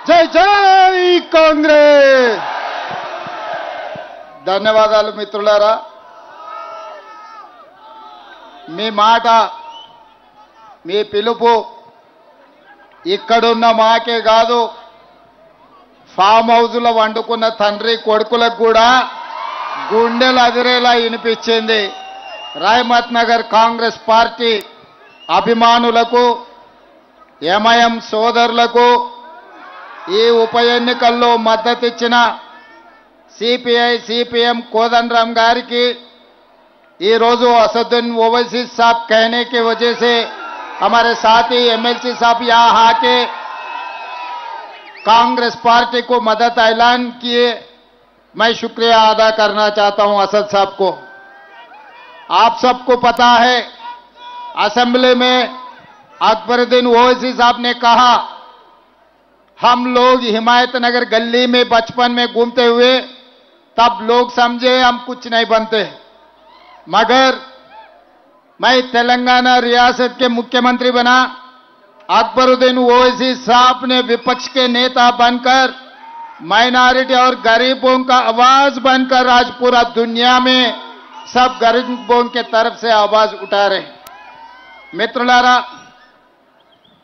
జై జై కాంగ్రెస్. ధన్యవాదాలు మిత్రులారా. మీ మాట, మీ పిలుపు ఇక్కడున్న మాకే కాదు, ఫామ్ హౌస్లో వండుకున్న తండ్రి కొడుకులకు కూడా గుండెలు అదిరేలా వినిపించింది. రహమత్ నగర్ కాంగ్రెస్ పార్టీ అభిమానులకు, ఎంఐఎం సోదరులకు, ఈ ఉప ఎన్నికల్లో మద్దతిచ్చిన సిపిఐ సిపిఎం కోదండరామ్ గారికి ये रोज असदुद्दीन ओवैसी साहब कहने की वजह से हमारे साथी एमएलसी साहब यहाँ आके कांग्रेस पार्टी को मदद ऐलान किए. मैं शुक्रिया अदा करना चाहता हूं असद साहब को. आप सबको पता है असेंबली में अकबरुद्दीन ओवैसी साहब ने कहा हम लोग हिमायतनगर गली में बचपन में घूमते हुए तब लोग समझे हम कुछ नहीं बनते, मगर मैं तेलंगाना रियासत के मुख्यमंत्री बना. अकबरुद्दीन ओवैसी साहब ने विपक्ष के नेता बनकर माइनॉरिटी और गरीबों का आवाज बनकर आज पूरा दुनिया में सब गरीबों के तरफ से आवाज उठा रहे. మిత్రులారా,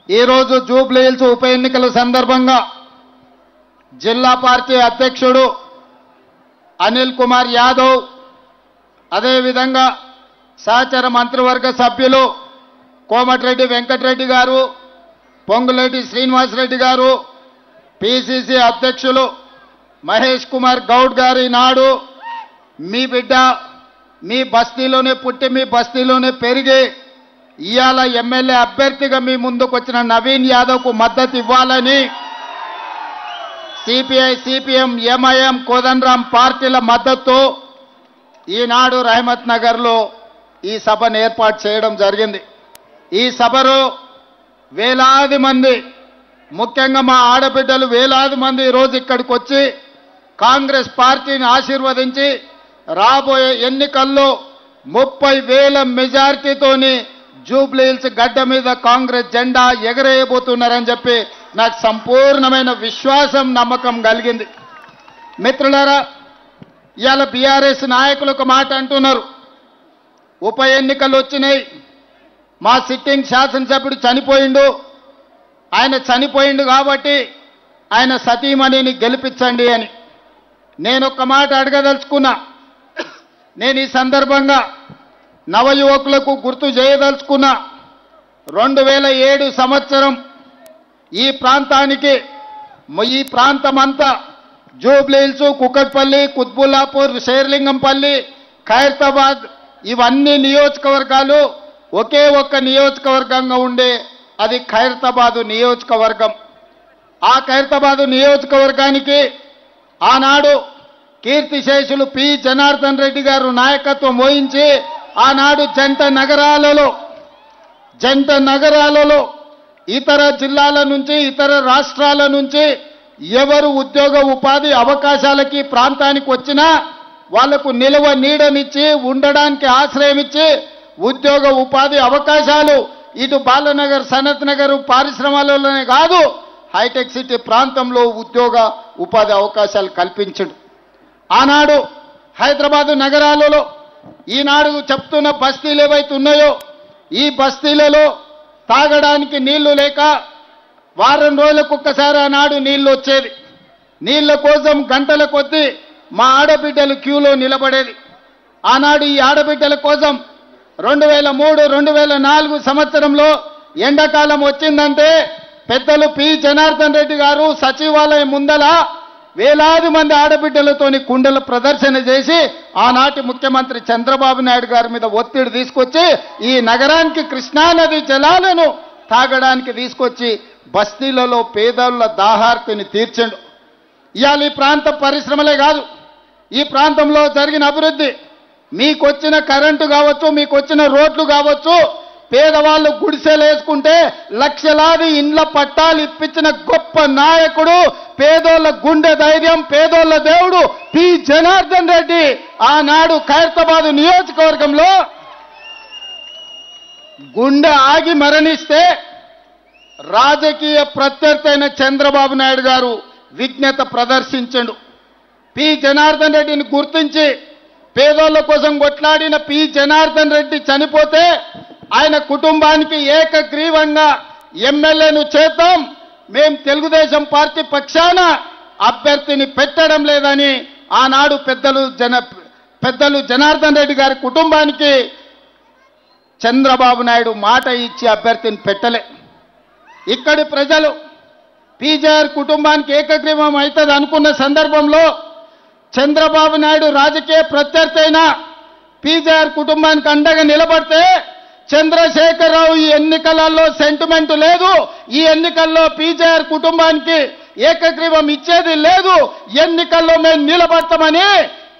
ఈరోజు జూబ్లీ హిల్స్ ఉప ఎన్నికల సందర్భంగా జిల్లా పార్టీ అధ్యక్షుడు అనిల్ కుమార్ యాదవ్, అదేవిధంగా సహచర మంత్రివర్గ సభ్యులు కోమటిరెడ్డి వెంకటరెడ్డి గారు, పొంగులేటి శ్రీనివాసరెడ్డి గారు, పిసిసి అధ్యక్షులు మహేష్ కుమార్ గౌడ్ గారు ఈనాడు మీ బిడ్డ మీ బస్తీలోనే పుట్టి మీ బస్తీలోనే పెరిగి ఇవాళ ఎమ్మెల్యే అభ్యర్థిగా మీ ముందుకు వచ్చిన నవీన్ యాదవ్కు మద్దతు ఇవ్వాలని సిపిఐ సిపిఎం ఎంఐఎం కోదండరామ్ పార్టీల మద్దతు ఈనాడు రహమత్ నగర్లో ఈ సభను ఏర్పాటు చేయడం జరిగింది. ఈ సభలో వేలాది మంది, ముఖ్యంగా మా ఆడబిడ్డలు వేలాది మంది ఈరోజు ఇక్కడికి వచ్చి కాంగ్రెస్ పార్టీని ఆశీర్వదించి రాబోయే ఎన్నికల్లో 30,000 మెజారిటీతోని జూబ్లీ హిల్స్ గడ్డ మీద కాంగ్రెస్ జెండా ఎగరేయబోతున్నారని చెప్పి నాకు సంపూర్ణమైన విశ్వాసం, నమ్మకం కలిగింది. మిత్రులారా, ఇవాళ బీఆర్ఎస్ నాయకులు ఒక మాట అంటున్నారు, ఉప ఎన్నికలు వచ్చినాయి, మా సిట్టింగ్ శాసనసభ్యుడు చనిపోయిండు, ఆయన చనిపోయిండు కాబట్టి ఆయన సతీమణిని గెలిపించండి అని. నేను ఒక మాట అడగదలుచుకున్నా. నేను ఈ సందర్భంగా నవయువకులకు గుర్తు చేయదలుచుకున్నా. 2007 సంవత్సరం ఈ ప్రాంతానికి, ఈ ప్రాంతమంతా జూబ్లీ హిల్స్, కుకట్పల్లి, కుత్బుల్లాపూర్, షేర్లింగంపల్లి, ఖైరతాబాద్ ఇవన్నీ నియోజకవర్గాలు ఒకే ఒక్క నియోజకవర్గంగా ఉండే అది ఖైరతాబాద్ నియోజకవర్గం. ఆ ఖైరతాబాద్ నియోజకవర్గానికి ఆనాడు కీర్తిశేషులు పి జనార్దన్ రెడ్డి గారు నాయకత్వం వహించి ఆనాడు జంట నగరాలలో ఇతర జిల్లాల నుంచి, ఇతర రాష్ట్రాల నుంచి ఎవరు ఉద్యోగ ఉపాధి అవకాశాలకి ప్రాంతానికి వచ్చినా వాళ్లకు నిలువ నీడనిచ్చి, ఉండడానికి ఆశ్రయం ఇచ్చి, ఉద్యోగ ఉపాధి అవకాశాలు ఇటు బాలనగర్, సనత్ నగర్ పారిశ్రమలలోనే కాదు హైటెక్ సిటీ ప్రాంతంలో ఉద్యోగ ఉపాధి అవకాశాలు కల్పించడు. ఆనాడు హైదరాబాదు నగరాలలో ఈనాడు చెప్తున్న బస్తీలు ఏవైతే ఉన్నాయో ఈ బస్తీలలో తాగడానికి నీళ్లు లేక వారం రోజులకు ఒక్కసారి ఆనాడు నీళ్లు వచ్చేది. నీళ్ల కోసం గంటల కొద్దీ మా ఆడబిడ్డలు క్యూలో నిలబడేది. ఆనాడు ఈ ఆడబిడ్డల కోసం 2003, 2004 సంవత్సరంలో ఎండాకాలం వచ్చిందంటే పెద్దలు పి జనార్దన్ రెడ్డి గారు సచివాలయం ముందల వేలాది మంది ఆడబిడ్డలతోని కుండల ప్రదర్శన చేసి ఆనాటి ముఖ్యమంత్రి చంద్రబాబు నాయుడు గారి మీద ఒత్తిడి తీసుకొచ్చి ఈ నగరానికి కృష్ణానది జలాలను తాగడానికి తీసుకొచ్చి బస్తీలలో పేదల దాహార్తిని తీర్చండు. ఇవాళ ఈ ప్రాంత పరిశ్రమలే కాదు, ఈ ప్రాంతంలో జరిగిన అభివృద్ధి, మీకొచ్చిన కరెంటు కావచ్చు, మీకొచ్చిన రోడ్లు కావచ్చు, పేదవాళ్ళు గుడిసెలు వేసుకుంటే లక్షలాది ఇండ్ల పట్టాలు ఇప్పించిన గొప్ప నాయకుడు, పేదోళ్ళ గుండె ధైర్యం, పేదోళ్ళ దేవుడు పి జనార్దన్ రెడ్డి ఆనాడు ఖైరతాబాద్ నియోజకవర్గంలో గుండె ఆగి మరణిస్తే రాజకీయ ప్రత్యర్థి అయిన చంద్రబాబు నాయుడు గారు విజ్ఞత ప్రదర్శించండు. పి జనార్దన్ రెడ్డిని గుర్తించి పేదోళ్ల కోసం కొట్లాడిన పి జనార్దన్ రెడ్డి చనిపోతే ఆయన కుటుంబానికి ఏకగ్రీవంగా ఎమ్మెల్యేను చేద్దాం, మేం తెలుగుదేశం పార్టీ పక్షాన అభ్యర్థిని పెట్టడం లేదని ఆనాడు పెద్దలు జనార్దన్ రెడ్డి గారి కుటుంబానికి చంద్రబాబు నాయుడు మాట ఇచ్చి అభ్యర్థిని పెట్టలే. ఇక్కడి ప్రజలు పీజేఆర్ కుటుంబానికి ఏకగ్రీవం అవుతుంది అనుకున్న సందర్భంలో చంద్రబాబు నాయుడు రాజకీయ ప్రత్యర్థి అయిన పీజేఆర్ కుటుంబానికి అండగా నిలబడితే చంద్రశేఖరరావు ఈ ఎన్నికలలో సెంటిమెంట్ లేదు, ఈ ఎన్నికల్లో పీజేఆర్ కుటుంబానికి ఏకగ్రీవం ఇచ్చేది లేదు, ఎన్నికల్లో మేము నిలబడతామని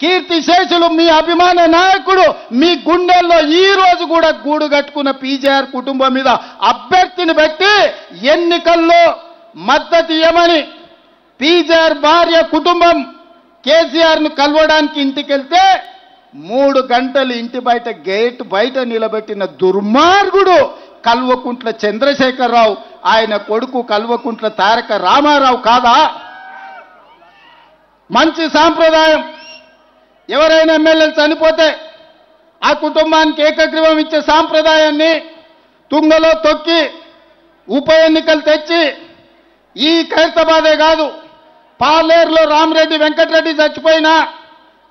కీర్తిశేషులు మీ అభిమాన నాయకుడు మీ గుండెల్లో ఈ రోజు కూడా గూడు కట్టుకున్న పీజేఆర్ కుటుంబం మీద అభ్యర్థిని పెట్టి ఎన్నికల్లో మద్దతు ఇవ్వమని పీజేఆర్ భార్య కుటుంబం కేసీఆర్ను కలవడానికి ఇంటికెళ్తే 3 గంటలు ఇంటి బయట గేట్ బయట నిలబెట్టిన దుర్మార్గుడు కల్వకుంట్ల చంద్రశేఖరరావు, ఆయన కొడుకు కల్వకుంట్ల తారక రామారావు కాదా? మంచి సాంప్రదాయం. ఎవరైనా ఎమ్మెల్యేలు చనిపోతే ఆ కుటుంబానికి ఏకగ్రీవం ఇచ్చే సాంప్రదాయాన్ని తుంగలో తొక్కి ఉప ఎన్నికలు తెచ్చి ఈ ఖైరతాబాదే కాదు, పాలేరులో రామరెడ్డి వెంకటరెడ్డి చచ్చిపోయినా,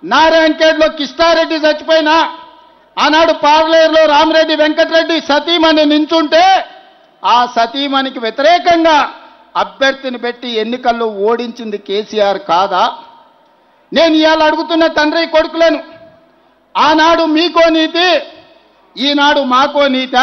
నారాయణఖేడ్లో కిష్టారెడ్డి చచ్చిపోయినా, ఆనాడు పాలేరులో రామరెడ్డి వెంకటరెడ్డి సతీమణి నించుంటే ఆ సతీమణికి వ్యతిరేకంగా అభ్యర్థిని పెట్టి ఎన్నికల్లో ఓడించింది కేసీఆర్ కాదా? నేను ఇవాళ అడుగుతున్న తండ్రి కొడుకులను, ఆనాడు మీకో నీతి, ఈనాడు మాకో నీత.